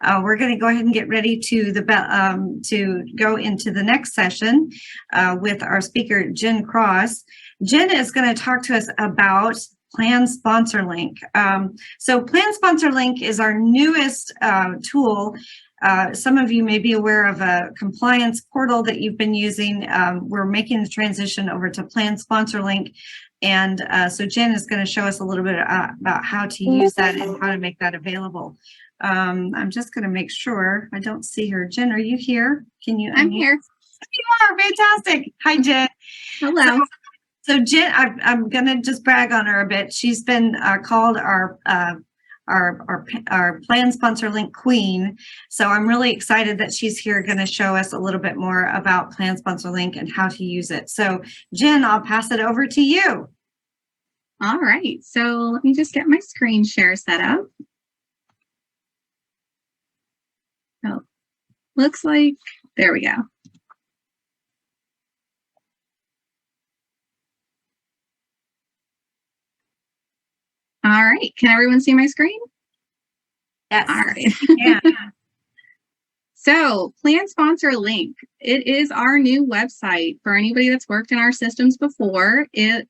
We're going to go ahead and get ready to go into the next session with our speaker, Jen Cross. Jen is going to talk to us about Plan Sponsor Link. So Plan Sponsor Link is our newest tool. Some of you may be aware of a compliance portal that you've been using. We're making the transition over to Plan Sponsor Link. And so Jen is going to show us a little bit about how to use that and how to make that available. I'm just going to make sure I don't see her. Jen, are you here? Can you? I'm here. You are fantastic. Hi, Jen. Hello. So Jen, I'm going to just brag on her a bit. She's been called our Plan Sponsor Link Queen. So I'm really excited that she's here going to show us a little bit more about Plan Sponsor Link and how to use it. So Jen, I'll pass it over to you. All right. So let me just get my screen share set up. Oh, looks like, there we go. All right. Can everyone see my screen? Yes. All right. Yeah. So Plan Sponsor Link, it is our new website. For anybody that's worked in our systems before, it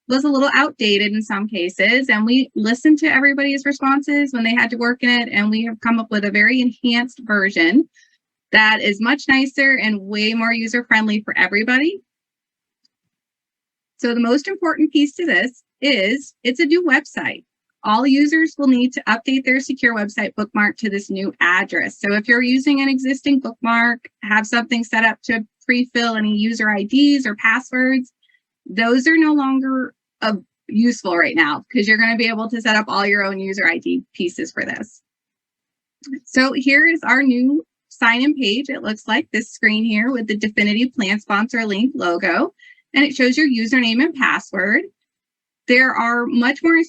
was a little outdated in some cases, and we listened to everybody's responses when they had to work in it, and we have come up with a very enhanced version that is much nicer and way more user-friendly for everybody. So the most important piece to this is it's a new website. All users will need to update their secure website bookmark to this new address. So if you're using an existing bookmark, have something set up to pre-fill any user IDs or passwords, those are no longer useful right now because you're going to be able to set up all your own user ID pieces for this. So here is our new sign-in page. It looks like this screen here with the Definiti Plan Sponsor Link logo, and it shows your username and password. There are much more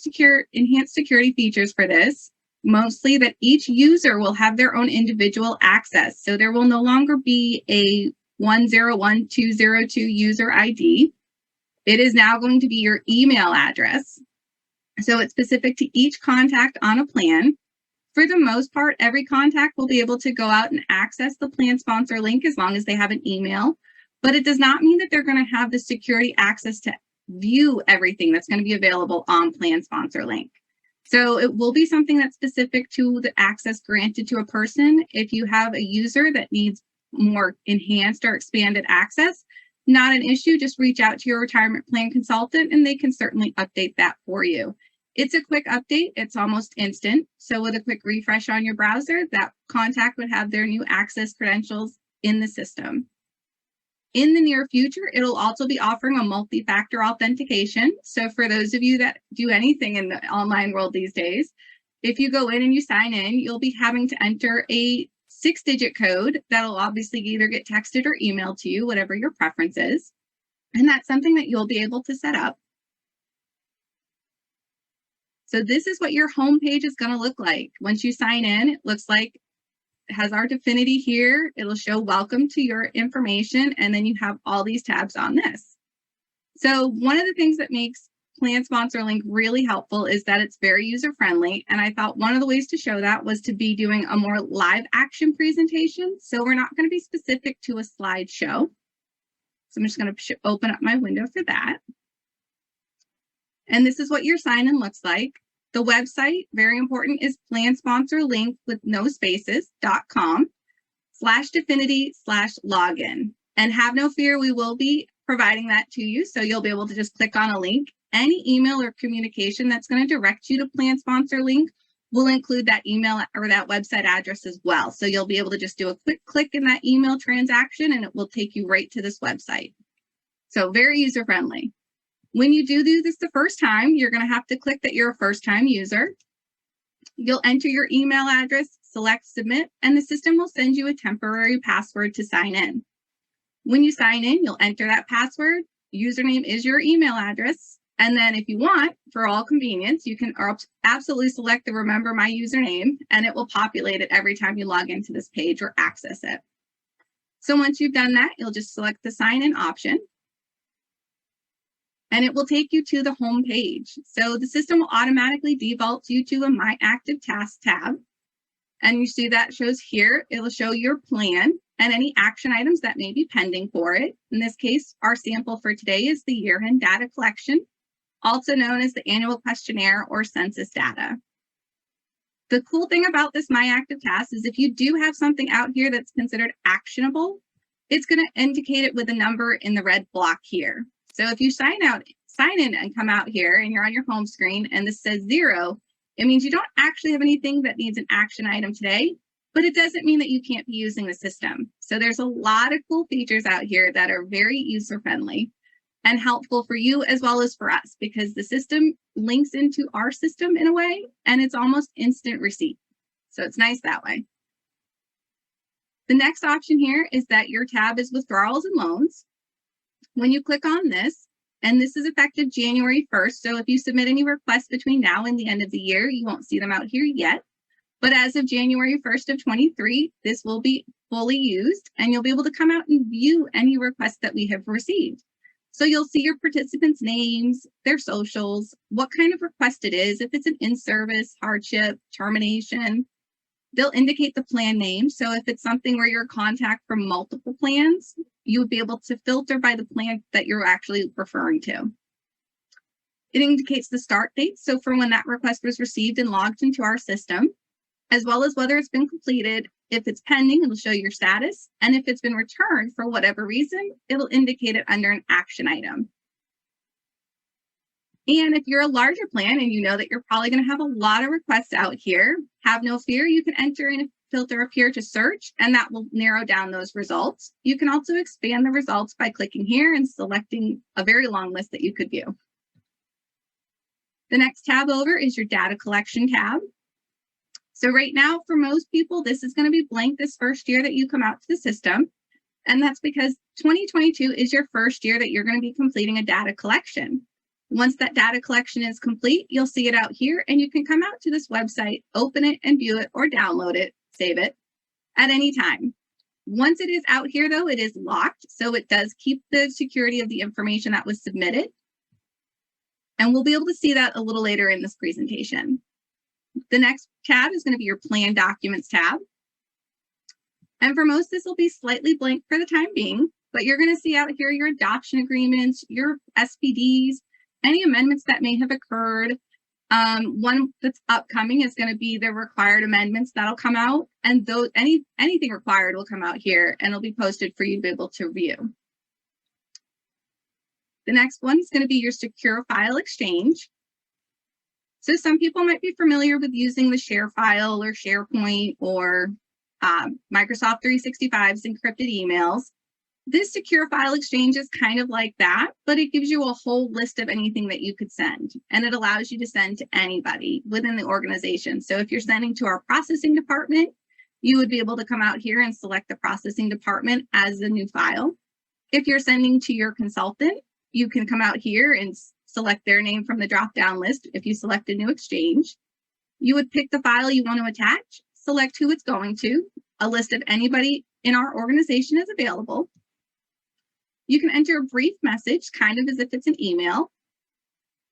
enhanced security features for this, mostly that each user will have their own individual access. So there will no longer be a 101202 user ID. It is now going to be your email address. So it's specific to each contact on a plan. For the most part, every contact will be able to go out and access the Plan Sponsor Link as long as they have an email. But it does not mean that they're going to have the security access to view everything that's going to be available on Plan Sponsor Link. So it will be something that's specific to the access granted to a person. If you have a user that needs more enhanced or expanded access, not an issue, just reach out to your retirement plan consultant and they can certainly update that for you. It's a quick update. It's almost instant. So with a quick refresh on your browser, that contact would have their new access credentials in the system. In the near future, it'll also be offering a multi-factor authentication. So for those of you that do anything in the online world these days, if you go in and you sign in, you'll be having to enter a 6-digit code that'll obviously either get texted or emailed to you, whatever your preference is. And that's something that you'll be able to set up. So this is what your home page is going to look like. Once you sign in, it looks like it has our Definiti here. It'll show welcome to your information, and then you have all these tabs on this. So one of the things that makes Plan Sponsor Link really helpful is that it's very user-friendly, and I thought one of the ways to show that was to be doing a more live action presentation. So we're not going to be specific to a slideshow. So I'm just going to open up my window for that. And this is what your sign-in looks like. The website, very important, is plansponsorlink with no spaces.com/Definiti/login. And have no fear, we will be providing that to you. So you'll be able to just click on a link. Any email or communication that's going to direct you to Plan Sponsor Link will include that email or that website address as well. So you'll be able to just do a quick click in that email transaction and it will take you right to this website. So very user-friendly. When you do this the first time, you're going to have to click that you're a first-time user. You'll enter your email address, select submit, and the system will send you a temporary password to sign in. When you sign in, you'll enter that password. Username is your email address. And then if you want, for all convenience, you can absolutely select the remember my username, and it will populate it every time you log into this page or access it. So once you've done that, you'll just select the sign in option. And it will take you to the home page. So the system will automatically default you to a My Active Tasks tab. And you see that shows here, it'll show your plan and any action items that may be pending for it. In this case, our sample for today is the year-end data collection, also known as the annual questionnaire or census data. The cool thing about this My Active Task is if you do have something out here that's considered actionable, it's going to indicate it with a number in the red block here. So if you sign in and come out here and you're on your home screen and this says 0, it means you don't actually have anything that needs an action item today, but it doesn't mean that you can't be using the system. So there's a lot of cool features out here that are very user-friendly and helpful for you as well as for us, because the system links into our system in a way, and it's almost instant receipt. So it's nice that way. The next option here is that your tab is withdrawals and loans. When you click on this, and this is effective January 1st, so if you submit any requests between now and the end of the year, you won't see them out here yet. But as of January 1st of 23, this will be fully used, and you'll be able to come out and view any requests that we have received. So you'll see your participants' names, their socials, what kind of request it is, if it's an in-service, hardship, termination. They'll indicate the plan name. So if it's something where you're a contact from multiple plans, you would be able to filter by the plan that you're actually referring to. It indicates the start date, so for when that request was received and logged into our system, as well as whether it's been completed. If it's pending, it'll show your status. And if it's been returned for whatever reason, it'll indicate it under an action item. And if you're a larger plan and you know that you're probably going to have a lot of requests out here, have no fear, you can enter in a filter up here to search, and that will narrow down those results. You can also expand the results by clicking here and selecting a very long list that you could view. The next tab over is your data collection tab. So right now, for most people, this is going to be blank this first year that you come out to the system. And that's because 2022 is your first year that you're going to be completing a data collection. Once that data collection is complete, you'll see it out here, and you can come out to this website, open it and view it, or download it, save it at any time. Once it is out here, though, it is locked. So it does keep the security of the information that was submitted. And we'll be able to see that a little later in this presentation. The next tab is going to be your Plan Documents tab. And for most, this will be slightly blank for the time being, but you're going to see out here your adoption agreements, your SPDs, any amendments that may have occurred. One that's upcoming is going to be the required amendments that'll come out, and those anything required will come out here and it'll be posted for you to be able to view. The next one is going to be your secure file exchange. So some people might be familiar with using the share file or SharePoint or Microsoft 365's encrypted emails. This secure file exchange is kind of like that, but it gives you a whole list of anything that you could send, and it allows you to send to anybody within the organization. So if you're sending to our processing department, you would be able to come out here and select the processing department as a new file. If you're sending to your consultant, you can come out here and select their name from the drop-down list. If you select a new exchange, you would pick the file you want to attach, select who it's going to. A list of anybody in our organization is available. You can enter a brief message, kind of as if it's an email.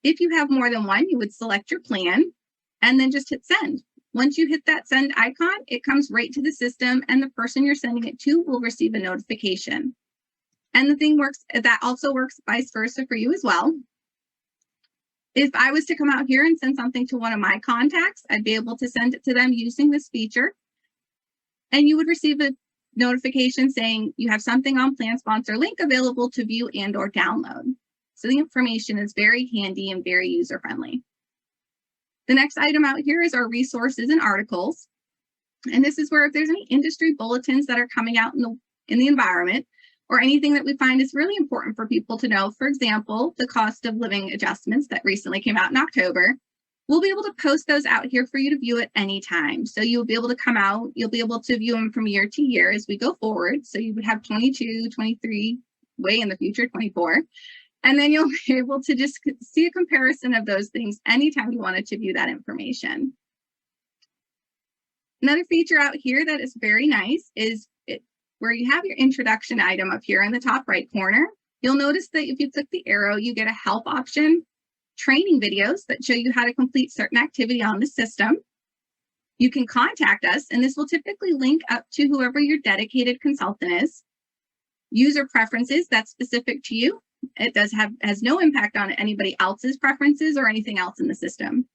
If you have more than one, you would select your plan and then just hit send. Once you hit that send icon, it comes right to the system, and the person you're sending it to will receive a notification. And the thing works, that also works vice versa for you as well. If I was to come out here and send something to one of my contacts, I'd be able to send it to them using this feature. And you would receive a notification saying you have something on Plan Sponsor link available to view and or download. So the information is very handy and very user-friendly. The next item out here is our resources and articles. And this is where if there's any industry bulletins that are coming out in the environment, or anything that we find is really important for people to know. For example, the cost of living adjustments that recently came out in October. We'll be able to post those out here for you to view at any time. So you'll be able to come out, you'll be able to view them from year to year as we go forward. So you would have 22, 23, way in the future, 24. And then you'll be able to just see a comparison of those things anytime you wanted to view that information. Another feature out here that is very nice is where you have your introduction item up here in the top right corner. You'll notice that if you click the arrow, you get a help option, training videos that show you how to complete certain activity on the system. You can contact us, and this will typically link up to whoever your dedicated consultant is. User preferences, that's specific to you. It has no impact on anybody else's preferences or anything else in the system.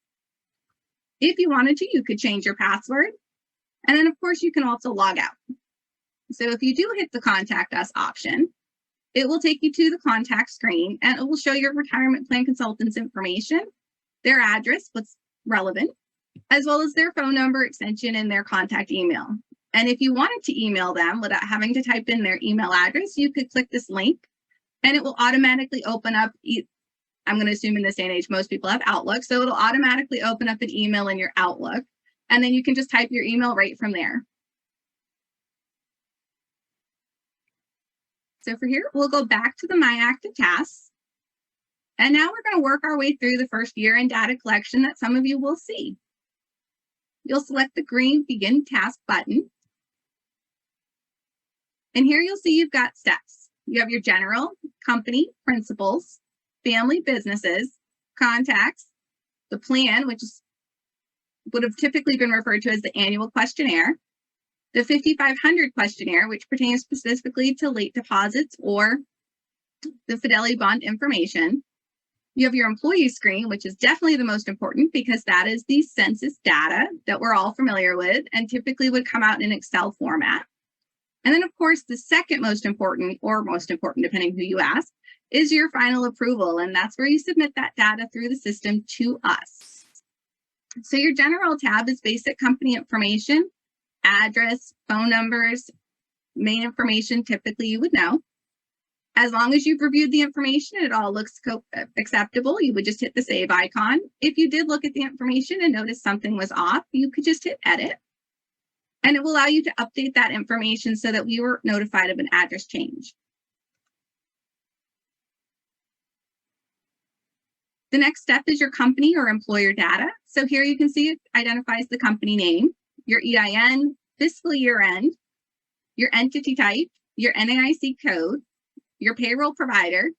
If you wanted to, you could change your password. And then, of course, you can also log out. So if you do hit the Contact Us option, it will take you to the contact screen, and it will show your retirement plan consultant's information, their address, what's relevant, as well as their phone number, extension, and their contact email. And if you wanted to email them without having to type in their email address, you could click this link, and it will automatically open up. I'm going to assume in this day and age, most people have Outlook, so it'll automatically open up an email in your Outlook, and then you can just type your email right from there. So for here, we'll go back to the My Active Tasks. And now we're going to work our way through the first year-end data collection that some of you will see. You'll select the green Begin Task button. And here you'll see you've got steps. You have your general, company, principals, family, businesses, contacts, the plan, which would have typically been referred to as the annual questionnaire, the 5500 questionnaire, which pertains specifically to late deposits or the Fidelity Bond information. You have your employee screen, which is definitely the most important because that is the census data that we're all familiar with and typically would come out in Excel format. And then, of course, the second most important, or most important, depending who you ask, is your final approval. And that's where you submit that data through the system to us. So your general tab is basic company information, address, phone numbers, main information, typically you would know. As long as you've reviewed the information, it all looks acceptable, you would just hit the save icon. If you did look at the information and notice something was off, you could just hit edit. And it will allow you to update that information so that we were notified of an address change. The next step is your company or employer data. So here you can see it identifies the company name, your EIN, fiscal year end, your entity type, your NAIC code, your payroll provider,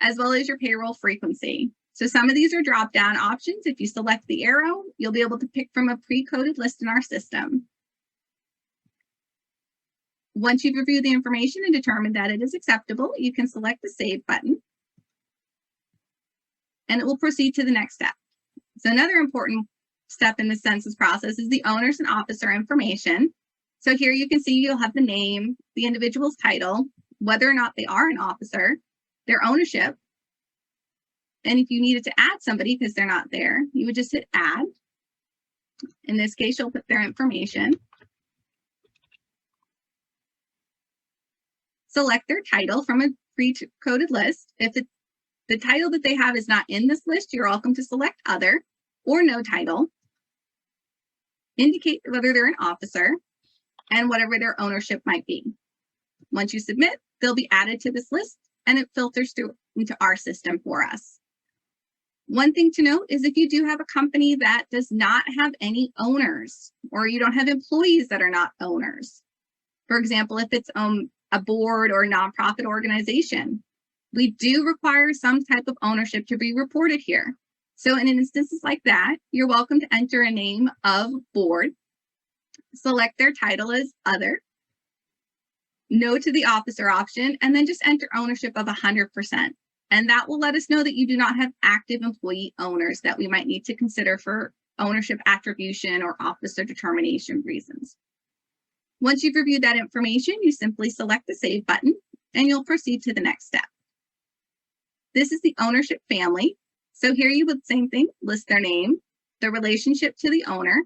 as well as your payroll frequency. So some of these are drop-down options. If you select the arrow, you'll be able to pick from a pre-coded list in our system. Once you've reviewed the information and determined that it is acceptable, you can select the Save button, and it will proceed to the next step. So another important step in the census process is the owners and officer information. So here you can see you'll have the name, the individual's title, whether or not they are an officer, their ownership, and if you needed to add somebody because they're not there, you would just hit Add. In this case, you'll put their information. Select their title from a pre-coded list. If the title that they have is not in this list, you're welcome to select Other or No Title. Indicate whether they're an officer and whatever their ownership might be. Once you submit, they'll be added to this list and it filters through into our system for us. One thing to note is if you do have a company that does not have any owners, or you don't have employees that are not owners, for example, if it's a board or nonprofit organization, we do require some type of ownership to be reported here. So in instances like that, you're welcome to enter a name of board, select their title as Other, no to the officer option, and then just enter ownership of 100%. And that will let us know that you do not have active employee owners that we might need to consider for ownership attribution or officer determination reasons. Once you've reviewed that information, you simply select the Save button and you'll proceed to the next step. This is the ownership family. So here you would, same thing, list their name, the relationship to the owner,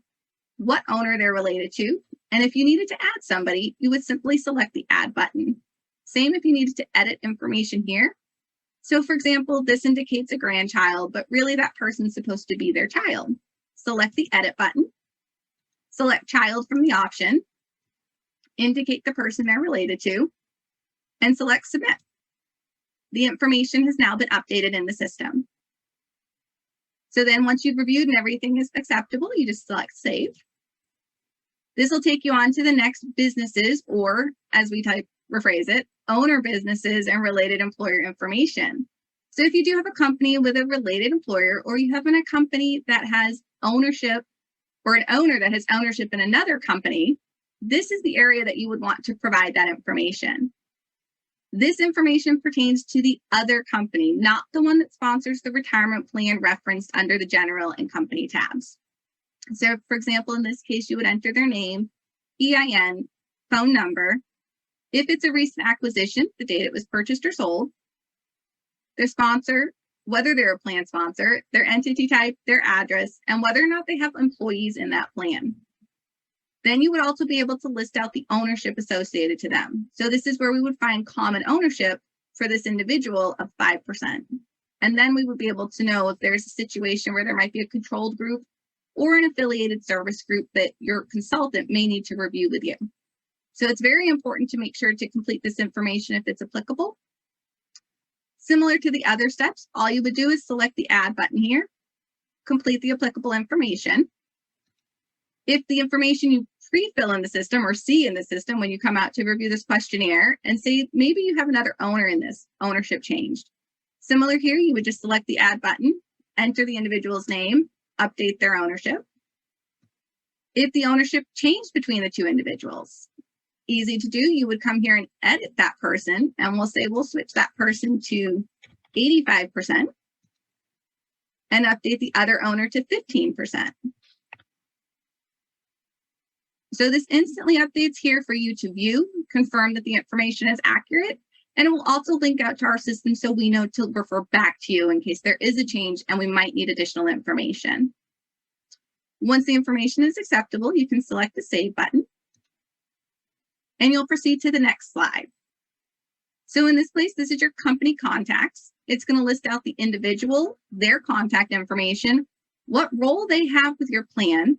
what owner they're related to, and if you needed to add somebody, you would simply select the Add button. Same if you needed to edit information here. So for example, this indicates a grandchild, but really that person's supposed to be their child. Select the Edit button, select Child from the option, indicate the person they're related to, and select Submit. The information has now been updated in the system. So then once you've reviewed and everything is acceptable, you just select Save. This will take you on to the next businesses, or as we rephrase it, owner businesses and related employer information. So if you do have a company with a related employer, or you have a company that has ownership or an owner that has ownership in another company, this is the area that you would want to provide that information. This information pertains to the other company, not the one that sponsors the retirement plan referenced under the general and company tabs. So, for example, in this case, you would enter their name, EIN, phone number. If it's a recent acquisition, the date it was purchased or sold, their sponsor, whether they're a plan sponsor, their entity type, their address, and whether or not they have employees in that plan. Then you would also be able to list out the ownership associated to them. So this is where we would find common ownership for this individual of 5%. And then we would be able to know if there's a situation where there might be a controlled group or an affiliated service group that your consultant may need to review with you. So it's very important to make sure to complete this information if it's applicable. Similar to the other steps, all you would do is select the Add button here, complete the applicable information. If the information you pre-fill in the system or see in the system when you come out to review this questionnaire and say maybe you have another owner in this, ownership changed. Similar here, you would just select the Add button, enter the individual's name, update their ownership. If the ownership changed between the two individuals, easy to do, you would come here and edit that person, and we'll say we'll switch that person to 85% and update the other owner to 15%. So this instantly updates here for you to view, confirm that the information is accurate, and it will also link out to our system so we know to refer back to you in case there is a change and we might need additional information. Once the information is acceptable, you can select the Save button, and you'll proceed to the next slide. So in this place, this is your company contacts. It's going to list out the individual, their contact information, what role they have with your plan,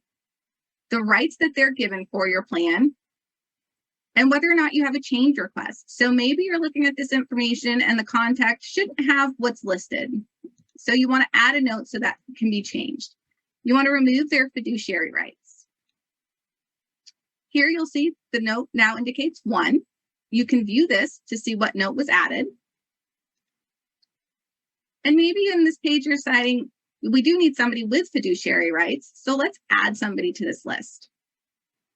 the rights that they're given for your plan, and whether or not you have a change request. So maybe you're looking at this information and the contact shouldn't have what's listed. So you want to add a note so that can be changed. You want to remove their fiduciary rights. Here you'll see the note now indicates 1. You can view this to see what note was added. And maybe in this page you're citing, we do need somebody with fiduciary rights, so let's add somebody to this list.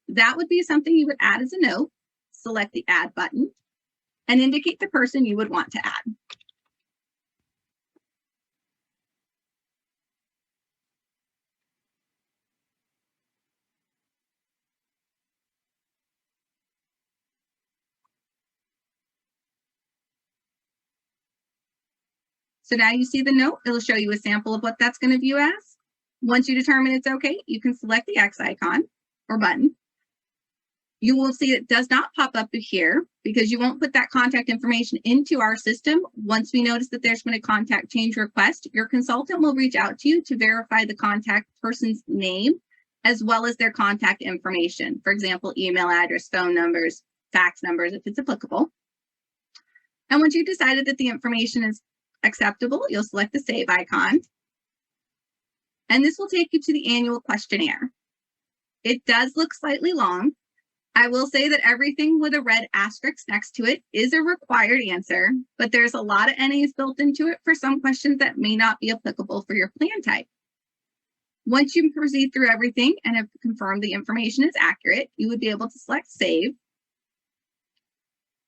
That would be something you would add as a note, select the Add button, and indicate the person you would want to add. So now you see the note, it'll show you a sample of what that's going to view as. Once you determine it's okay, you can select the X icon or button. You will see it does not pop up here because you won't put that contact information into our system. Once we notice that there's been a contact change request, your consultant will reach out to you to verify the contact person's name as well as their contact information. For example, email address, phone numbers, fax numbers, if it's applicable. And once you've decided that the information is acceptable, you'll select the Save icon. And this will take you to the annual questionnaire. It does look slightly long. I will say that everything with a red asterisk next to it is a required answer, but there's a lot of NAs built into it for some questions that may not be applicable for your plan type. Once you proceed through everything and have confirmed the information is accurate, you would be able to select Save.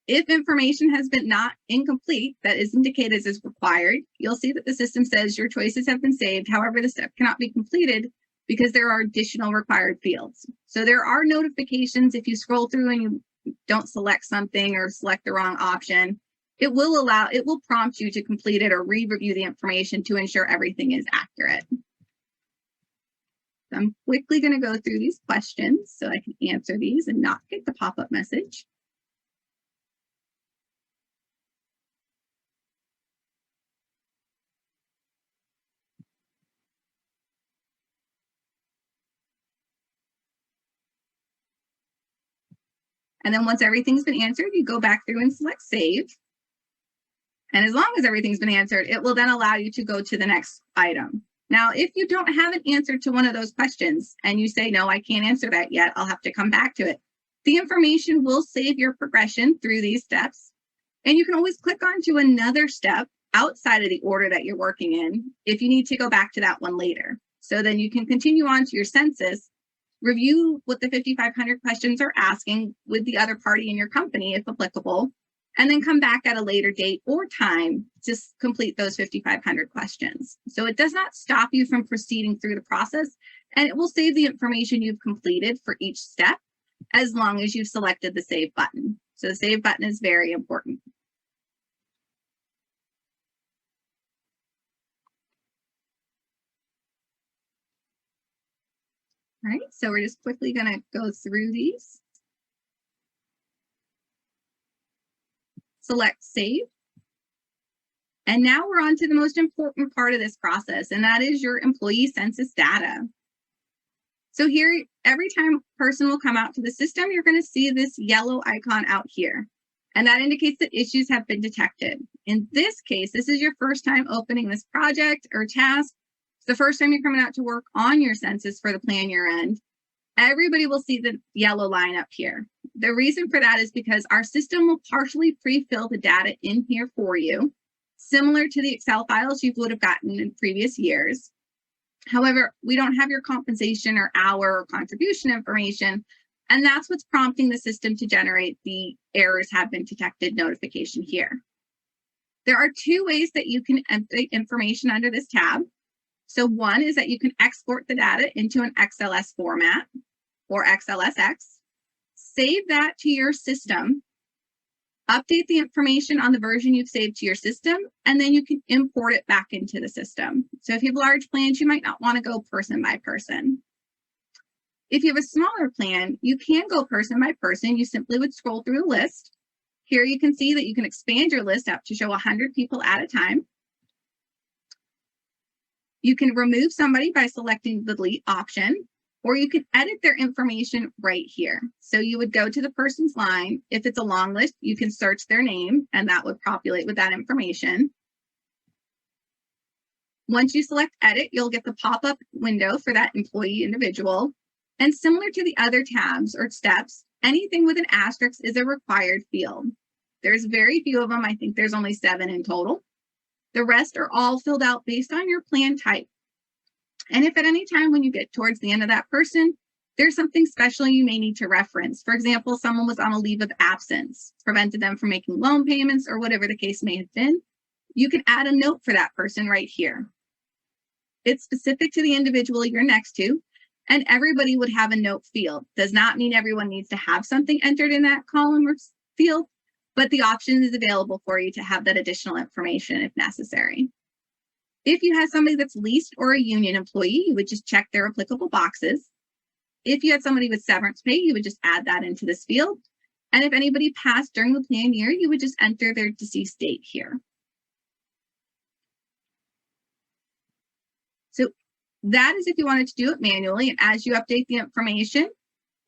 If information has been not incomplete that is indicated as required, you'll see that the system says your choices have been saved. However, the step cannot be completed because there are additional required fields. So there are notifications if you scroll through and you don't select something or select the wrong option. It will prompt you to complete it or re-review the information to ensure everything is accurate. So I'm quickly going to go through these questions so I can answer these and not get the pop-up message. And then once everything's been answered, you go back through and select Save. And as long as everything's been answered, it will then allow you to go to the next item. Now, if you don't have an answer to one of those questions and you say, no, I can't answer that yet, I'll have to come back to it, the information will save your progression through these steps. And you can always click on to another step outside of the order that you're working in if you need to go back to that one later. So then you can continue on to your census review what the 5,500 questions are asking with the other party in your company, if applicable, and then come back at a later date or time to complete those 5,500 questions. So it does not stop you from proceeding through the process, and it will save the information you've completed for each step as long as you've selected the save button. So the save button is very important. All right, so we're just quickly going to go through these. Select save. And now we're on to the most important part of this process, and that is your employee census data. So here, every time a person will come out to the system, you're going to see this yellow icon out here. And that indicates that issues have been detected. In this case, this is your first time opening this project or task. It's the first time you're coming out to work on your census for the plan year end. Everybody will see the yellow line up here. The reason for that is because our system will partially pre-fill the data in here for you, similar to the Excel files you would have gotten in previous years. However, we don't have your compensation or hour or contribution information, and that's what's prompting the system to generate the errors have been detected notification here. There are two ways that you can update information under this tab. So one is that you can export the data into an XLS format or XLSX, save that to your system, update the information on the version you've saved to your system, and then you can import it back into the system. So if you have large plans, you might not want to go person by person. If you have a smaller plan, you can go person by person. You simply would scroll through a list. Here you can see that you can expand your list up to show 100 people at a time. You can remove somebody by selecting the delete option, or you can edit their information right here. So you would go to the person's line. If it's a long list, you can search their name, and that would populate with that information. Once you select edit, you'll get the pop-up window for that employee individual. And similar to the other tabs or steps, anything with an asterisk is a required field. There's very few of them. I think there's only 7 in total. The rest are all filled out based on your plan type. And if at any time when you get towards the end of that person, there's something special you may need to reference. For example, someone was on a leave of absence, prevented them from making loan payments, or whatever the case may have been, you can add a note for that person right here. It's specific to the individual you're next to, and everybody would have a note field. Does not mean everyone needs to have something entered in that column or field, but the option is available for you to have that additional information if necessary. If you had somebody that's leased or a union employee, you would just check their applicable boxes. If you had somebody with severance pay, you would just add that into this field. And if anybody passed during the plan year, you would just enter their deceased date here. So that is if you wanted to do it manually. And as you update the information,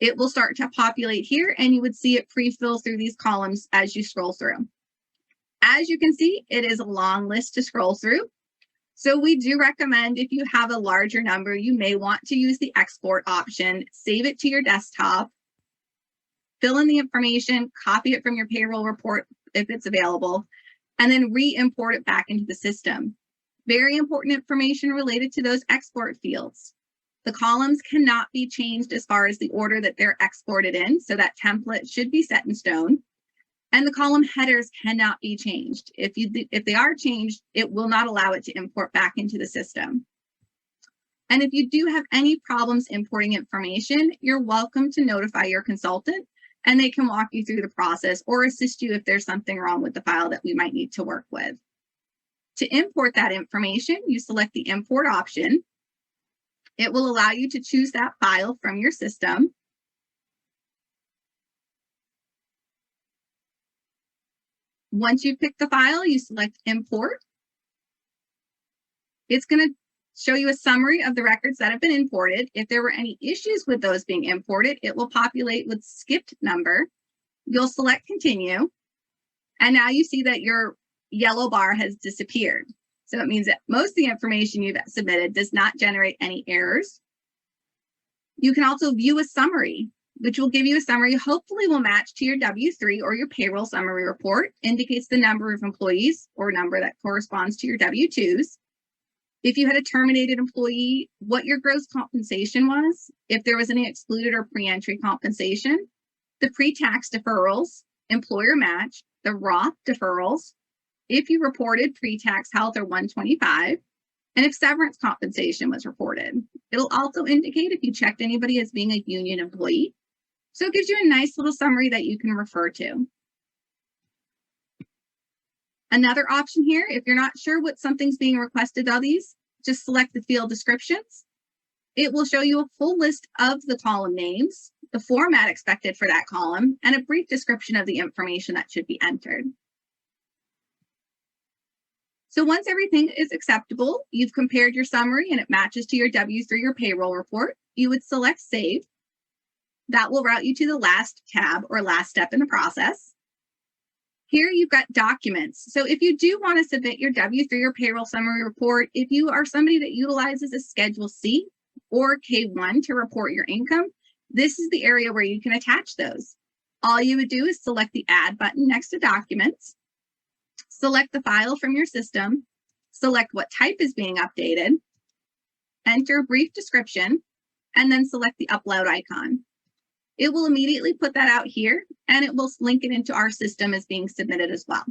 it will start to populate here, and you would see it pre-fill through these columns as you scroll through. As you can see, it is a long list to scroll through. So we do recommend, if you have a larger number, you may want to use the export option, save it to your desktop, fill in the information, copy it from your payroll report if it's available, and then re-import it back into the system. Very important information related to those export fields. The columns cannot be changed as far as the order that they're exported in, so that template should be set in stone. And the column headers cannot be changed. If they are changed, it will not allow it to import back into the system. And if you do have any problems importing information, you're welcome to notify your consultant, and they can walk you through the process or assist you if there's something wrong with the file that we might need to work with. To import that information, you select the import option. It will allow you to choose that file from your system. Once you pick the file, you select import. It's going to show you a summary of the records that have been imported. If there were any issues with those being imported, it will populate with skipped number. You'll select continue. And now you see that your yellow bar has disappeared. So it means that most of the information you've submitted does not generate any errors. You can also view a summary, which will give you a summary, hopefully will match to your W-3 or your payroll summary report, indicates the number of employees or number that corresponds to your W-2s. If you had a terminated employee, what your gross compensation was, if there was any excluded or pre-entry compensation, the pre-tax deferrals, employer match, the Roth deferrals, if you reported pre-tax health or 125, and if severance compensation was reported. It'll also indicate if you checked anybody as being a union employee. So it gives you a nice little summary that you can refer to. Another option here, if you're not sure what something's being requested of these, just select the field descriptions. It will show you a full list of the column names, the format expected for that column, and a brief description of the information that should be entered. So once everything is acceptable, you've compared your summary and it matches to your W-3 or payroll report, you would select Save. That will route you to the last tab or last step in the process. Here you've got documents. So if you do want to submit your W-3 or payroll summary report, if you are somebody that utilizes a Schedule C or K-1 to report your income, this is the area where you can attach those. All you would do is select the Add button next to Documents, select the file from your system, select what type is being updated, enter a brief description, and then select the Upload icon. It will immediately put that out here, and it will link it into our system as being submitted as well.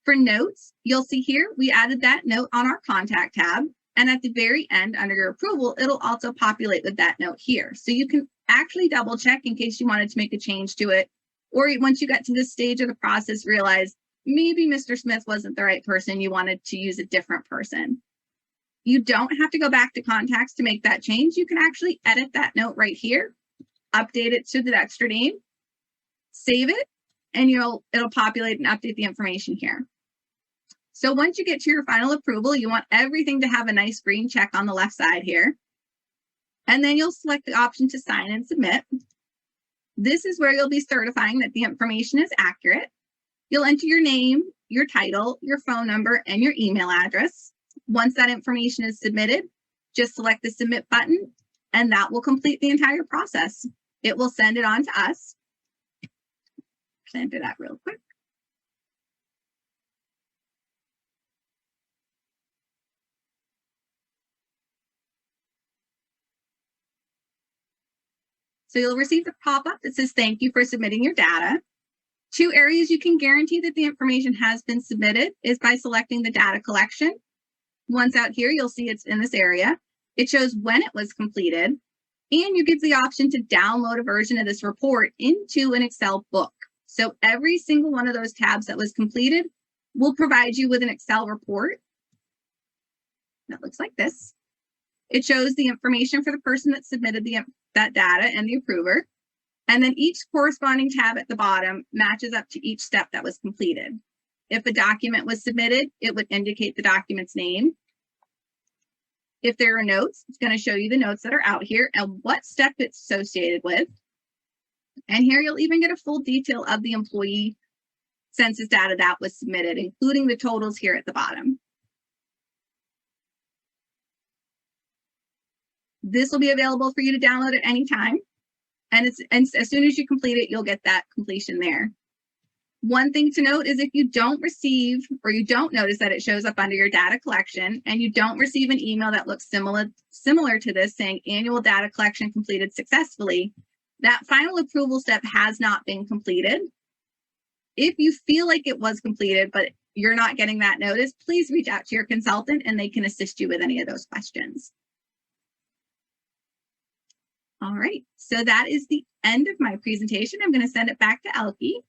For notes, you'll see here, we added that note on our Contact tab, and at the very end, under your approval, it'll also populate with that note here. So you can actually double check in case you wanted to make a change to it, or once you got to this stage of the process, realize maybe Mr. Smith wasn't the right person, you wanted to use a different person. You don't have to go back to Contacts to make that change. You can actually edit that note right here, update it to the extra name, save it, and it'll populate and update the information here. So once you get to your final approval, you want everything to have a nice green check on the left side here. And then you'll select the option to sign and submit. This is where you'll be certifying that the information is accurate. You'll enter your name, your title, your phone number, and your email address. Once that information is submitted, just select the Submit button, and that will complete the entire process. It will send it on to us. Enter that real quick. So you'll receive the pop-up that says, thank you for submitting your data. 2 areas you can guarantee that the information has been submitted is by selecting the data collection. Once out here, you'll see it's in this area. It shows when it was completed, and you give the option to download a version of this report into an Excel book. So every single one of those tabs that was completed will provide you with an Excel report that looks like this. It shows the information for the person that submitted that data and the approver. And then each corresponding tab at the bottom matches up to each step that was completed. If a document was submitted, it would indicate the document's name. If there are notes, it's going to show you the notes that are out here and what step it's associated with. And here you'll even get a full detail of the employee census data that was submitted, including the totals here at the bottom. This will be available for you to download at any time. And as soon as you complete it, you'll get that completion there. One thing to note is if you don't receive or you don't notice that it shows up under your data collection and you don't receive an email that looks similar to this saying annual data collection completed successfully, that final approval step has not been completed. If you feel like it was completed, but you're not getting that notice, please reach out to your consultant and they can assist you with any of those questions. All right, so that is the end of my presentation. I'm going to send it back to Elke.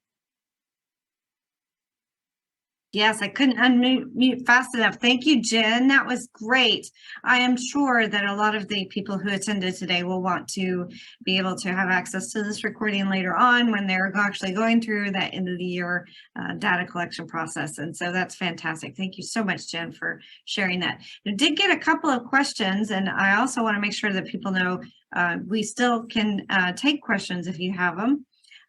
Yes, I couldn't unmute fast enough. Thank you, Jen. That was great. I am sure that a lot of the people who attended today will want to be able to have access to this recording later on when they're actually going through that end of the year data collection process. And so that's fantastic. Thank you so much, Jen, for sharing that. I did get a couple of questions, and I also want to make sure that people know we still can take questions if you have them.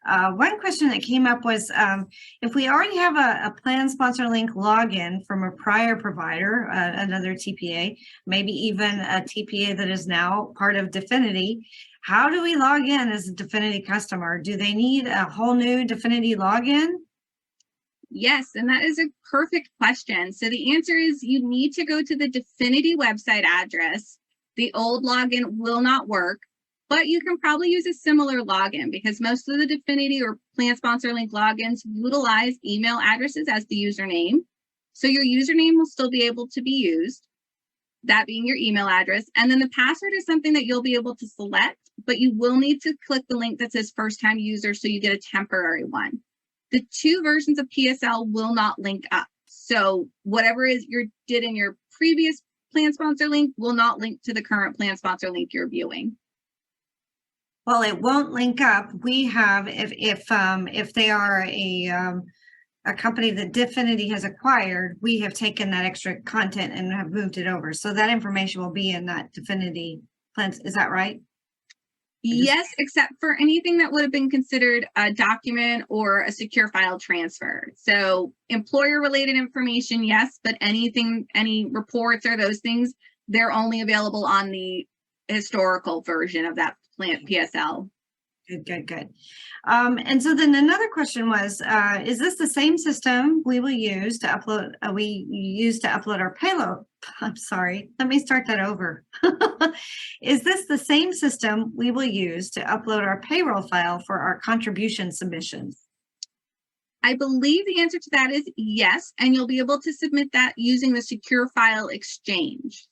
One question that came up was if we already have a plan sponsor link login from a prior provider, another TPA, maybe even a TPA that is now part of Definiti, how do we log in as a Definiti customer? Do they need a whole new Definiti login? Yes, and that is a perfect question. So the answer is you need to go to the Definiti website address. The old login will not work, but you can probably use a similar login because most of the Definiti or Plan Sponsor Link logins utilize email addresses as the username. So your username will still be able to be used, that being your email address. And then the password is something that you'll be able to select, but you will need to click the link that says first time user so you get a temporary one. The two versions of PSL will not link up. So whatever is you did in your previous plan sponsor link will not link to the current plan sponsor link you're viewing. Well, it won't link up. We have, if they are a company that Definiti has acquired, we have taken that extra content and have moved it over. So that information will be in that Definiti plans. Is that right? Yes, except for anything that would have been considered a document or a secure file transfer. So employer related information, yes, but anything, any reports or those things, they're only available on the historical version of that plant PSL. Good. And so then another question was, is this the same system we will use to upload, our payload? I'm sorry, let me start that over. Is this the same system we will use to upload our payroll file for our contribution submissions? I believe the answer to that is yes, and you'll be able to submit that using the secure file exchange.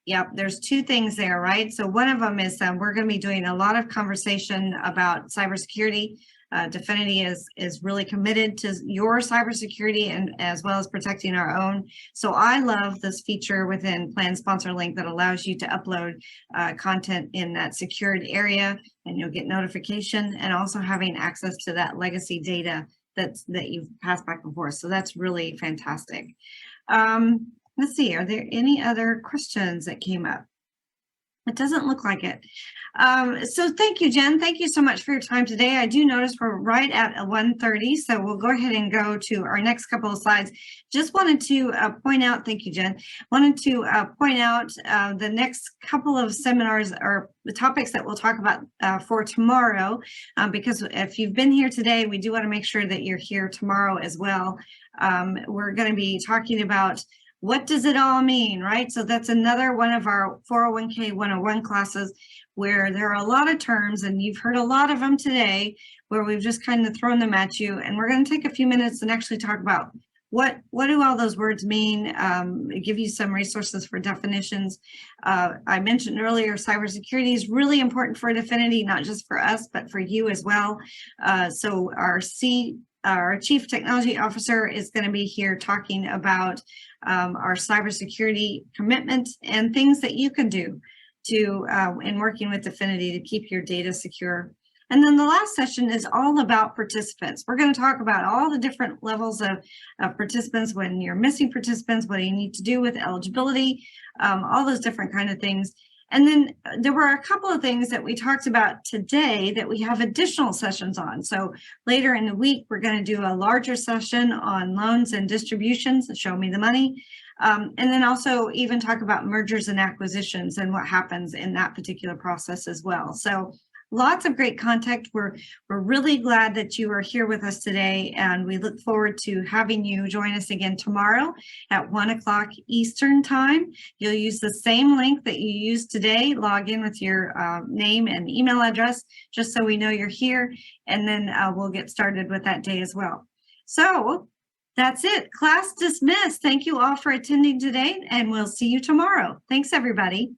Yep, there's two things there, right? So one of them is we're going to be doing a lot of conversation about cybersecurity. Definiti is really committed to your cybersecurity and as well as protecting our own. So I love this feature within Plan Sponsor Link that allows you to upload content in that secured area, and you'll get notification, and also having access to that legacy data that you've passed back and forth. So that's really fantastic. Let's see, are there any other questions that came up? It doesn't look like it. So thank you, Jen. Thank you so much for your time today. I do notice we're right at 1:30, so we'll go ahead and go to our next couple of slides. Just wanted to point out, thank you, Jen. Wanted to point out the next couple of seminars or the topics that we'll talk about for tomorrow, because if you've been here today, we do want to make sure that you're here tomorrow as well. We're going to be talking about what does it all mean, right? So that's another one of our 401k 101 classes where there are a lot of terms, and you've heard a lot of them today where we've just kind of thrown them at you. And we're going to take a few minutes and actually talk about what do all those words mean, give you some resources for definitions. I mentioned earlier, cybersecurity is really important for Definiti, not just for us, but for you as well. So our Chief Technology Officer is going to be here talking about our cybersecurity commitment and things that you can do to in working with Definiti to keep your data secure. And then the last session is all about participants. We're going to talk about all the different levels of participants, when you're missing participants, what do you need to do with eligibility, all those different kind of things. And then there were a couple of things that we talked about today that we have additional sessions on. So later in the week, we're going to do a larger session on loans and distributions, show me the money. And then also even talk about mergers and acquisitions and what happens in that particular process as well. So lots of great content. We're really glad that you are here with us today, and we look forward to having you join us again tomorrow at 1:00 Eastern time. You'll use the same link that you used today. Log in with your name and email address, just so we know you're here, and then we'll get started with that day as well. So that's it. Class dismissed. Thank you all for attending today, and we'll see you tomorrow. Thanks, everybody.